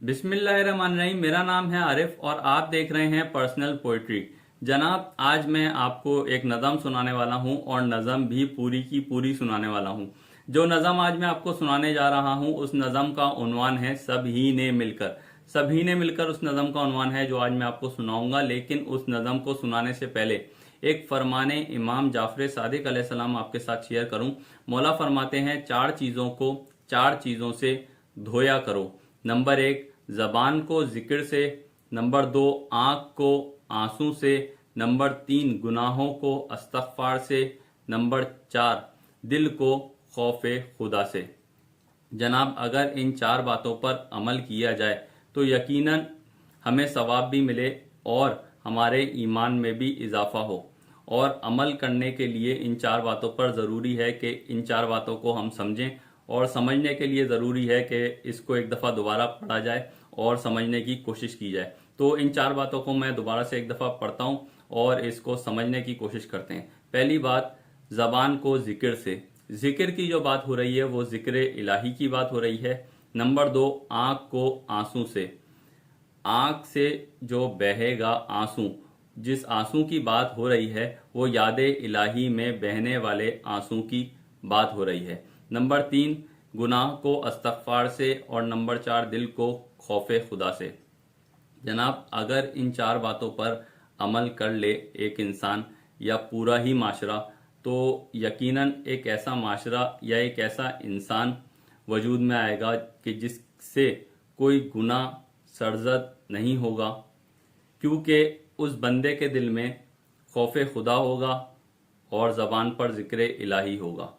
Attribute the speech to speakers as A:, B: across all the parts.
A: बिस्मिल्लाहिर्रहमानिर्रहीम। मेरा नाम है आरिफ और आप देख रहे हैं पर्सनल पोइट्री। जनाब, आज मैं आपको एक नज़म सुनाने वाला हूं और नज़म भी पूरी की पूरी सुनाने वाला हूं। जो नज़म आज मैं आपको सुनाने जा रहा हूं उस नज़म का उन्वान है सभी ने मिलकर। सभी ने मिलकर उस नज़म का उन्वान है जो आज मैं आपको सुनाऊंगा। लेकिन उस नज़म को सुनाने से पहले एक फरमाने इमाम जाफर सादिक अलैहिस्सलाम आपके साथ शेयर करूं। मौला फरमाते हैं, चार चीज़ों को चार चीज़ों से धोया करो। नंबर 1, जबान को जिक्र से। नंबर 2, आंख को आंसू से। नंबर 3, गुनाहों को इस्तगफार से। नंबर 4, दिल को खौफे खुदा से। जनाब, अगर इन चार बातों पर अमल किया जाए तो यकीनन हमें सवाब भी मिले और हमारे ईमान में भी इजाफा हो। और अमल करने के लिए इन चार बातों पर ज़रूरी है कि इन चार बातों को हम समझें, और समझने के लिए ज़रूरी है कि इसको एक दफ़ा दोबारा पढ़ा जाए और समझने की कोशिश की जाए। तो इन चार बातों को मैं दोबारा से एक दफ़ा पढ़ता हूँ और इसको समझने की कोशिश करते हैं। पहली बात, ज़बान को जिक्र से। जिक्र की जो बात हो रही है वो जिक्र इलाही की बात हो रही है। नंबर 2, आँख को आंसू से। आँख से जो बहेगा आंसू, जिस आंसू की बात हो रही है वो याद इलाही में बहने वाले आंसू की बात हो रही है। नंबर 3, गुनाह को इस्तगफार से। और नंबर 4, दिल को खौफे खुदा से। जनाब, अगर इन चार बातों पर अमल कर ले एक इंसान या पूरा ही माशरा, तो यकीनन एक ऐसा माशरा या एक ऐसा इंसान वजूद में आएगा कि जिससे कोई गुनाह सरजद नहीं होगा, क्योंकि उस बंदे के दिल में खौफे खुदा होगा और ज़बान पर ज़िक्र इलाही होगा,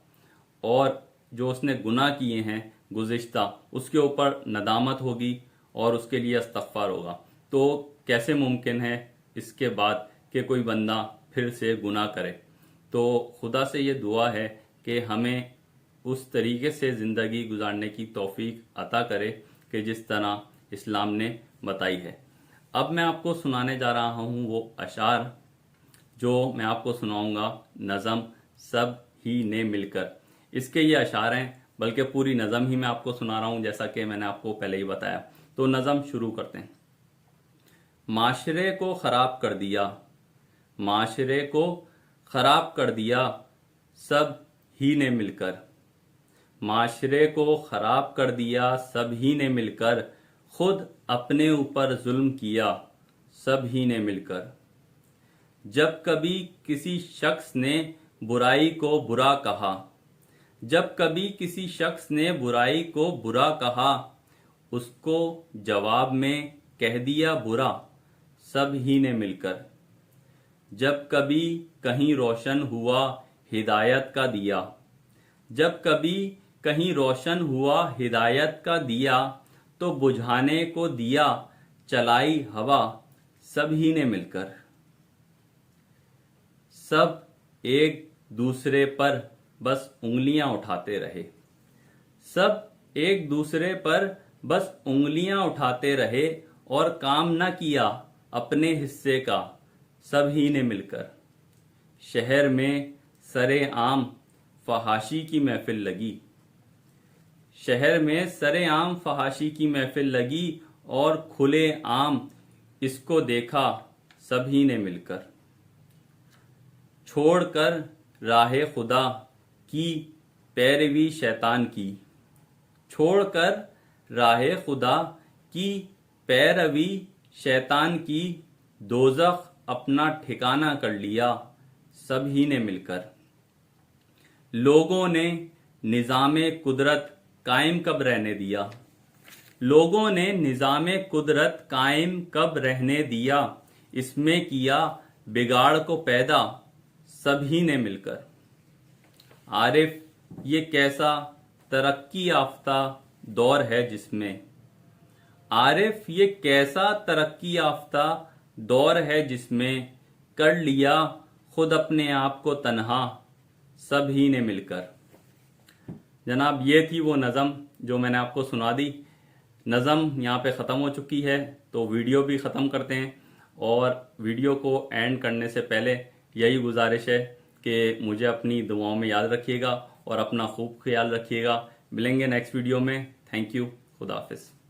A: और जो उसने गुनाह किए हैं गुज़िश्ता उसके ऊपर नदामत होगी और उसके लिए इस्तगफार होगा। तो कैसे मुमकिन है इसके बाद कि कोई बंदा फिर से गुनाह करे? तो खुदा से ये दुआ है कि हमें उस तरीके से ज़िंदगी गुजारने की तौफीक अता करे कि जिस तरह इस्लाम ने बताई है। अब मैं आपको सुनाने जा रहा हूँ वो अशार जो मैं आपको सुनाऊंगा, नज़म सब ही ने मिलकर। इसके ये अशार हैं, बल्कि पूरी नज़म ही मैं आपको सुना रहा हूँ जैसा कि मैंने आपको पहले ही बताया। तो नज़म शुरू करते हैं। माशरे को ख़राब कर दिया, माशरे को ख़राब कर दिया सब ही ने मिलकर। माशरे को ख़राब कर दिया सब ही ने मिलकर। खुद अपने ऊपर जुल्म किया सब ही ने मिलकर। जब कभी किसी शख्स ने बुराई को बुरा कहा, जब कभी किसी शख्स ने बुराई को बुरा कहा, उसको जवाब में कह दिया बुरा सब ही ने मिलकर। जब कभी कहीं रोशन हुआ हिदायत का दिया, जब कभी कहीं रोशन हुआ हिदायत का दिया, तो बुझाने को दिया चलाई हवा सब ही ने मिलकर। सब एक दूसरे पर बस उंगलियां उठाते रहे, सब एक दूसरे पर बस उंगलियां उठाते रहे, और काम न किया अपने हिस्से का सब ही ने मिलकर। शहर में सरे आम फहाशी की महफिल लगी, शहर में सरे आम फहाशी की महफिल लगी, और खुले आम इसको देखा सब ही ने मिलकर। छोड़कर राहे खुदा की पैरवी शैतान की, छोड़कर राहे खुदा की पैरवी शैतान की, दोज़ख अपना ठिकाना कर लिया सब ही ने मिलकर। लोगों ने निज़ामे कुदरत कायम कब रहने दिया, लोगों ने निज़ामे कुदरत कायम कब रहने दिया, इसमें किया बिगाड़ को पैदा सब ही ने मिलकर। आरिफ, ये कैसा तरक्की याफ्ता दौर है जिसमें, आरिफ ये कैसा तरक्की याफ्ता दौर है जिसमें, कर लिया खुद अपने आप को तन्हा सब ही ने मिलकर। जनाब, ये थी वो नज़म जो मैंने आपको सुना दी। नज़म यहाँ पे ख़त्म हो चुकी है, तो वीडियो भी ख़त्म करते हैं। और वीडियो को एंड करने से पहले यही गुजारिश है कि मुझे अपनी दुआओं में याद रखिएगा और अपना खूब ख्याल रखिएगा। मिलेंगे नेक्स्ट वीडियो में। Thank you. खुदा हाफिज़।